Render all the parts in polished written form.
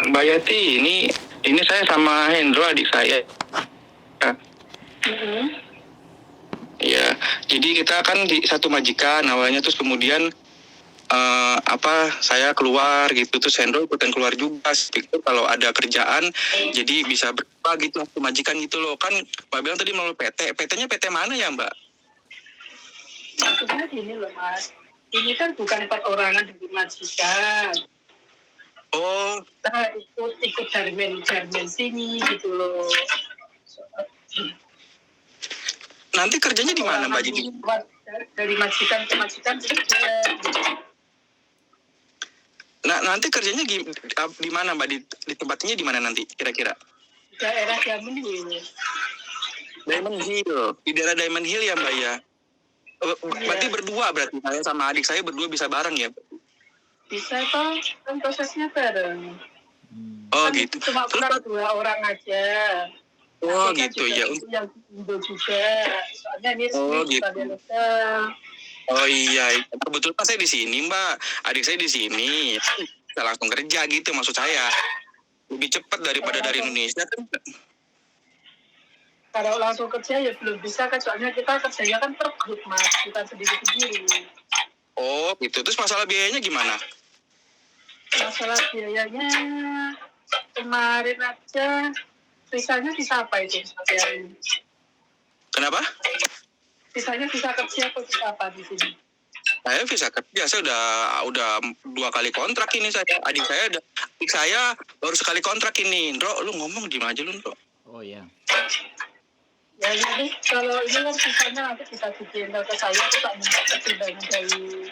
Mbak Yati, ini saya sama Hendro adik saya. Mm-hmm. Ya, jadi kita kan di satu majikan awalnya, terus kemudian saya keluar gitu, terus Hendro ikutan keluar juga. Pikir kalau ada kerjaan, jadi bisa berapa gitu satu majikan gitu loh. Kan Mbak bilang tadi melalui PT. PT-nya PT mana ya Mbak? Maksudnya gini loh Mas, ini kan bukan perorangan di majikan. Oh, Kita ikut jarmen sini gitu loh. nanti kerjanya di mana Mbak? Jadi dari majikan ke majikan gitu. Nah, nanti kerjanya di mana Mbak? Di tempatnya di mana nanti kira-kira? Daerah Diamond Hill. Diamond Hill. Di daerah Diamond Hill ya Mbak ya? Berarti berdua, berarti saya sama adik saya berdua bisa bareng ya? Bisa toh, kan prosesnya bareng. Oh kan gitu. Cuma kurang 2 orang aja. Oh gitu ya. Itu yang Indo juga. Soalnya ini gitu. Oh iya, kebetulan saya di sini Mbak, adik saya di sini, bisa langsung kerja gitu maksud saya. Lebih cepat daripada dari Indonesia kan. Kalau langsung kerja ya belum bisa kan, soalnya kita kerjanya kan per grup Mas, kita sendiri-sendiri. Oh gitu, terus masalah biayanya gimana? Masalah biayanya kemarin aja, sisanya bisa apa itu? Kenapa? Sisanya bisa kerja atau bisa apa di sini? Saya bisa kerja, saya udah 2 kali kontrak ini saya. Adik saya baru sekali kontrak ini. Ndro, lu ngomong di aja lu, Ndro. Oh iya. Ya jadi kalau ini kan sisanya nanti bisa digendal ke saya, aku tak minta pertimbangan dari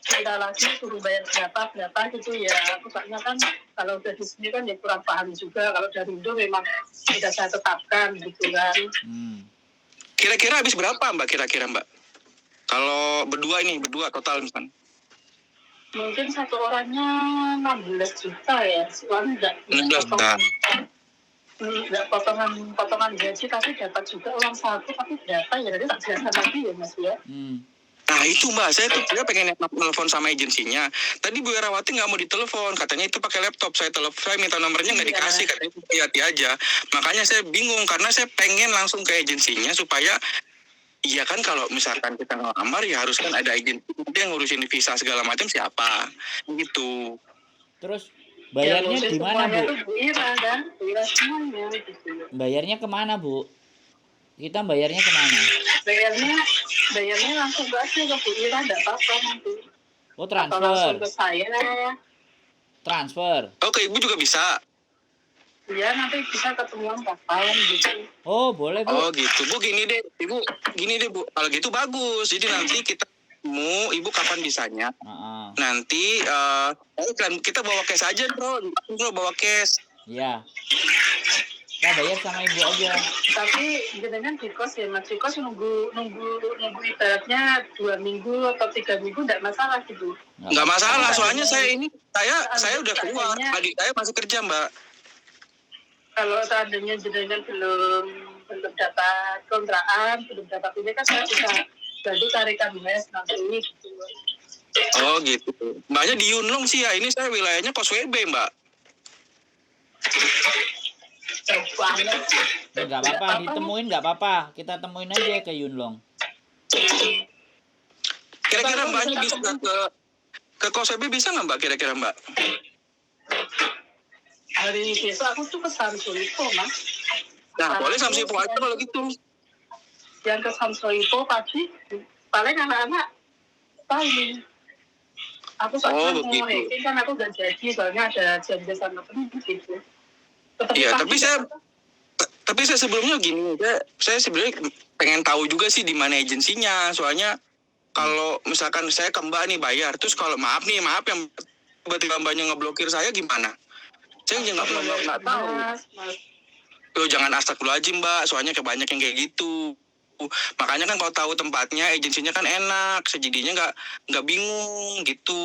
kita lagi suruh bayar berapa gitu ya. Aku soalnya kan kalau udah di sini kan ya kurang paham juga. Kalau dari Indo memang sudah saya tetapkan gitu kan. Kira-kira habis berapa Mbak? Kira-kira Mbak? Kalau berdua total misalnya. Mungkin satu orangnya 16 juta ya. Soalnya 16 juta. Enggak potongan gaji, tapi dapat juga uang saku, tapi berapa ya, nanti tak jelaskan lagi ya Mas ya. Nah itu Mbak, saya tuh pengen telepon sama agensinya. Tadi Bu Herawati nggak mau ditelepon, katanya itu pakai laptop. Saya minta nomornya nggak dikasih, katanya itu hati aja. Makanya saya bingung, karena saya pengen langsung ke agensinya supaya, iya kan kalau misalkan kita ngelamar ya harus kan ada agensi yang ngurusin visa segala macam siapa, gitu. Terus bayarnya di mana Bu? Bayarnya kemana Bu? Kita bayarnya kemana? Bayarnya langsung aja ke Bu Ira, enggak apa-apa nanti. Oh transfer. Atau langsung ke saya. Transfer. Oke, Ibu juga bisa. Iya, nanti bisa ketemuan kapan gitu. Oh boleh Bu. Oh gitu, Bu gini deh Bu, kalau gitu bagus. Jadi nanti kita Ibu kapan bisanya? Nanti kita bawa cash aja Bro, bawa cash. Iya. Kita bayar sama Ibu aja. Tapi dengan di kos ya Mas, di kos nunggu ibaratnya 2 minggu atau 3 minggu enggak masalah gitu. Enggak masalah, soalnya saya udah keluar, adik saya masih kerja Mbak. Kalau seandainya jenengan belum dapat kontrakan, belum dapat ini kan saya bisa bantu tarikan mes nanti gitu. Oh gitu. Mbaknya di Yunlong sih ya, ini saya wilayahnya Kos WB Mbak. Jauh banget. Enggak apa-apa, ditemuin enggak apa-apa. Kita temuin aja ke Yunlong. Kira-kira Mbaknya bisa ke Kos WB bisa nggak Mbak kira-kira Mbak? Hari besok aku tuh ke Samsoipo Mas. Nah boleh Samsoipo aja kalau gitu. Yang ke Samsoipo pagi, paling anak-anak paling. Aku soalnya mau hacking kan aku udah jadi, soalnya ada janji sama temen gitu. Iya, tapi saya sebelumnya gini, saya sebenarnya pengen tahu juga sih di mana agensinya. Soalnya kalau misalkan saya ke Mbak nih bayar, terus kalau maaf yang tiba-tiba Mbaknya ngeblokir saya gimana? Saya nggak tahu. Tuh jangan astagfirullahaladzim Mbak, soalnya banyak yang kayak gitu. Makanya kan kalau tahu tempatnya, agensinya kan enak, sejadinya nggak bingung gitu.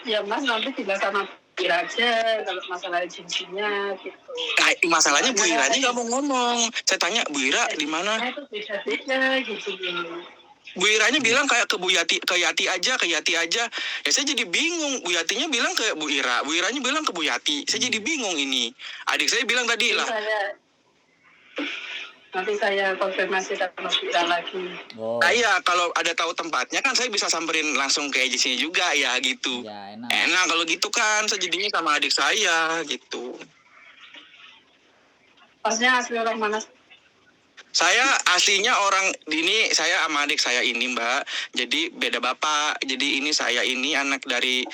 Ya Mas, nanti tinggal sama Bu Ira aja kalau masalah agensinya gitu. Nah, masalahnya Bu Ira nggak mau ngomong. Saya tanya Bu Ira di mana? Nah, itu beda-beda gitu. Bu Iranya bilang kayak ke Yati aja. Ya saya jadi bingung. Bu Yatinya bilang ke Bu Iranya bilang ke Bu Yati. Saya jadi bingung ini. Adik saya bilang tadi lah. Nanti saya konfirmasi sama Bu Ira lagi. Oh. Iya, kalau ada tahu tempatnya kan saya bisa samperin langsung ke agensinya juga ya gitu. Ya, enak. Enak kalau gitu kan, saya jadinya sama adik saya gitu. Pasnya asli orang mana? Saya aslinya orang ini, saya sama adik saya ini Mbak, jadi beda bapak. Jadi ini saya ini anak dari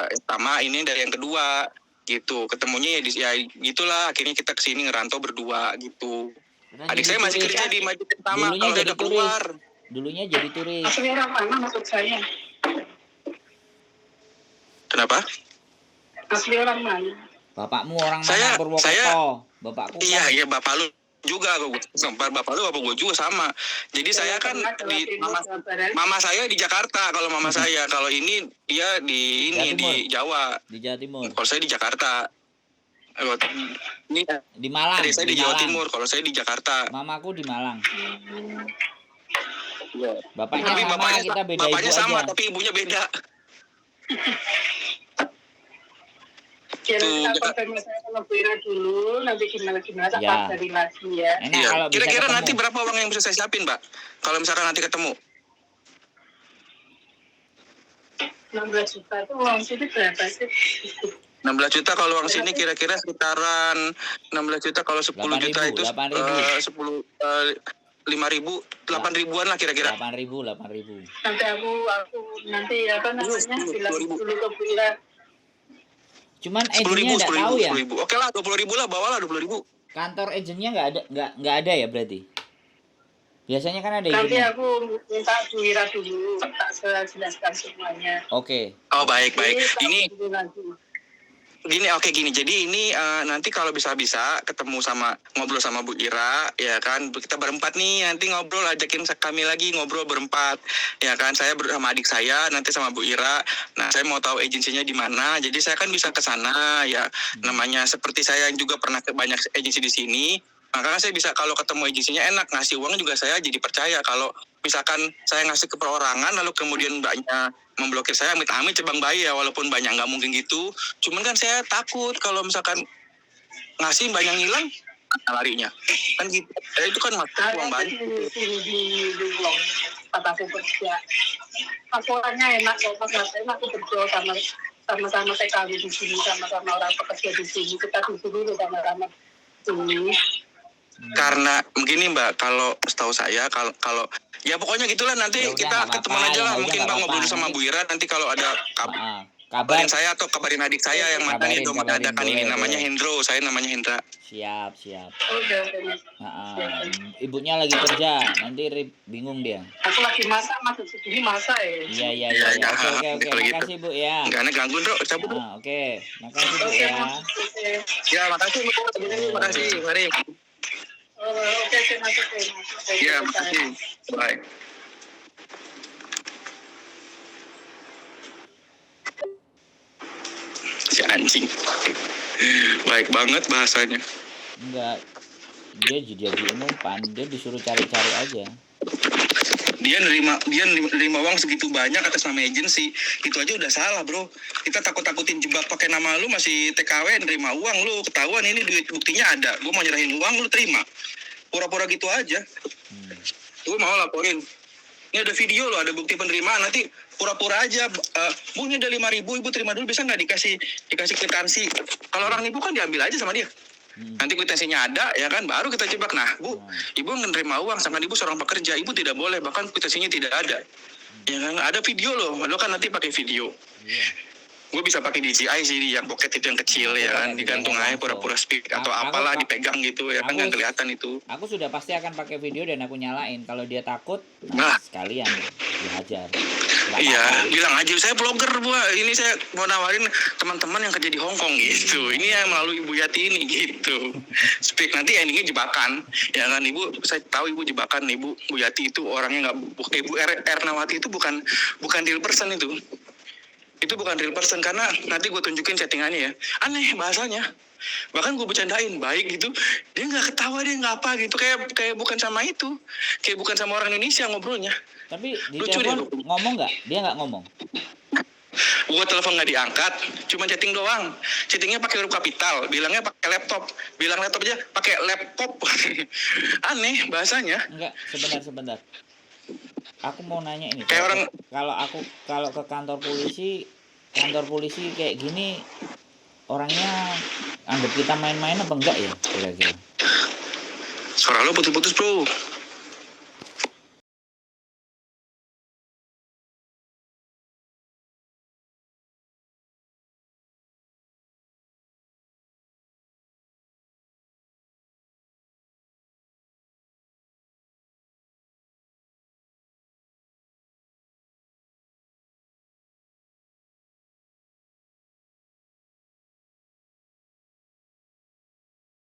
pertama, ini dari yang kedua gitu. Ketemunya ya gitulah, akhirnya kita kesini ngerantau berdua gitu. Karena Adik jadi saya masih turis. kerja di Masjid Pertama Dulunya kalau saya jadi udah keluar. Dulunya jadi turis. Asli orang mana maksud saya? Kenapa? Asli orang mana? Bapakmu orang Saya- mana Purwokerto? Bapakku kan. Iya bapak lu juga, bapak lu bapak gue juga sama. Jadi saya kan di mama saya di Jakarta, kalau mama saya, kalau ini dia di Jawa Timur. di Jawa. Di Jawa Timur. Kalau saya di Jakarta. Ini Di Malang. adik saya di Jawa Malang. Timur, kalau saya di Jakarta. Mamaku di Malang. Iya. Bapaknya Tapi sama, kita beda bapaknya ibu sama, aja. tapi ibunya beda. Ya, Tuh, kita kita- konfirmasi sama Bu Ira dulu, nanti gimana tak Ya. kabari lagi ya. Enak Iya. kalau bisa Kira-kira ketemu. nanti berapa uang yang bisa saya siapin, Mbak? Kalau misalkan nanti ketemu. 16 juta itu uang sini berapa sih? 16 juta kalau uang sini kira-kira sekitaran 16 juta kalau 10 juta 8.000, itu 8.000. 5.000, 8 ribuan lah kira-kira. 8.000. Nanti aku nanti apa namanya bilang dulu ke Bu Ira. Cuman 10.000, agentnya nggak tahu ya. 10.000. Oke lah, 20.000 lah, bawalah 20.000. Kantor agentnya nggak ada ya berarti. Biasanya kan ada Nanti agentnya. aku minta Bu Ira dulu, tak jelaskan semuanya. Oke. Oh, baik. Jadi, Ini tak dulu nanti. gini. Jadi ini nanti kalau bisa-bisa ketemu ngobrol sama Bu Ira, ya kan. Kita berempat nih, nanti ngobrol, ajakin kami lagi ngobrol berempat. Ya kan, saya sama adik saya, nanti sama Bu Ira. Nah, saya mau tahu agensinya di mana. Jadi saya kan bisa ke sana ya. Namanya seperti saya yang juga pernah ke banyak agensi di sini. Makanya saya bisa kalau ketemu agensinya enak, ngasih uang juga saya jadi percaya. Kalau misalkan saya ngasih ke perorangan lalu kemudian mbaknya memblokir saya, amit-amit cebang bayi ya, walaupun banyak nggak mungkin gitu. Cuman kan saya takut kalau misalkan ngasih banyak ngilang, larinya. Kan gitu. Itu kan masuk uang banyak. di uang kataku kerja. Aku orangnya enak kok, Mas. Enak aku berdoa sama-sama TKW di sini, sama-sama orang pekerja di sini. Kita di sini sama-sama sini. Karena begini Mbak, kalau setahu saya kalau ya pokoknya gitulah, nanti Ya udah, kita nggak ketemu apa-apa, aja ya lah. udah, Mungkin nggak Bang ngobrol apa-apa. sama Bu Ira, nanti kalau ada Kabar. kabarin saya atau kabarin adik saya yang mana nih Kabarin, mengadakan ini, boleh, namanya boleh. Hendro, saya namanya Hendra. Siap. Oke, Mas. Ibunya lagi kerja, nanti bingung dia. Aku lagi masak, Mas. Segini masak ya. Iya. Ya, Oke. kalau gitu. Makasih Bu ya. Enggak ada gangguin, Bro. Cabut. Bro. Oke. Makasih Bu Oke, ya. Mas. Oke. Ya, makasih Bu. Makasih. Mari. Oke, Mas. Oke. Ya, makasih. Bye. Si anjing. Baik banget bahasanya. Enggak. Dia jadi umpan, dia disuruh cari-cari aja. Dia nerima uang segitu banyak atas nama agensi, itu aja udah salah bro. Kita takut-takutin jebak pakai nama lu, masih TKW nerima uang lu, ketahuan ini duit buktinya ada, gue mau nyerahin uang lu terima, pura-pura gitu aja. Gue mau laporin, ini ada video lo, ada bukti penerimaan, nanti pura-pura aja. Bu ini ada 5.000, ibu terima dulu, bisa nggak dikasih kwitansi? Kalau orang nipu kan diambil aja sama dia. Nanti kwitansinya ada, ya kan, baru kita jebak. Nah, Bu, ibu menerima uang, sedangkan ibu seorang pekerja, ibu tidak boleh, bahkan kwitansinya tidak ada. Ya kan, ada video loh, lo kan nanti pakai video. Gue bisa pakai DJI sih, yang pocket itu yang kecil, ya kan, digantung aja pura-pura speak atau apalah dipegang gitu, ya kan, nggak kelihatan itu. Aku sudah pasti akan pakai video dan aku nyalain. Kalau dia takut, Nah. sekalian dihajar. Nggak Iya, apa-apa. bilang aja saya vlogger Bu. Ini saya mau nawarin teman-teman yang kerja di Hong Kong gitu. Ini yang melalui Ibu Yati ini gitu. Speak nanti endingnya jebakan. Ya kan Ibu, saya tahu Ibu jebakan. Ibu Bu Yati itu orangnya nggak, Ibu Ernawati itu bukan deal person itu. itu bukan real person, karena nanti gue tunjukin settingannya ya. Aneh bahasanya. Bahkan gue bercandain baik gitu, dia nggak ketawa, dia nggak apa gitu, kayak bukan sama itu, kayak bukan sama orang Indonesia ngobrolnya. Tapi di Lucu telepon deh. ngomong nggak? Dia nggak ngomong. Gue telepon nggak diangkat, cuma chatting doang. Chattingnya pakai huruf kapital, bilangnya pakai laptop, bilang laptop aja pakai laptop. Aneh bahasanya. Enggak, sebentar. Aku mau nanya ini. Kayak orang, Kalau ke kantor polisi kayak gini, orangnya anggap kita main-main apa enggak ya kira-kira? suara lo putus-putus bro.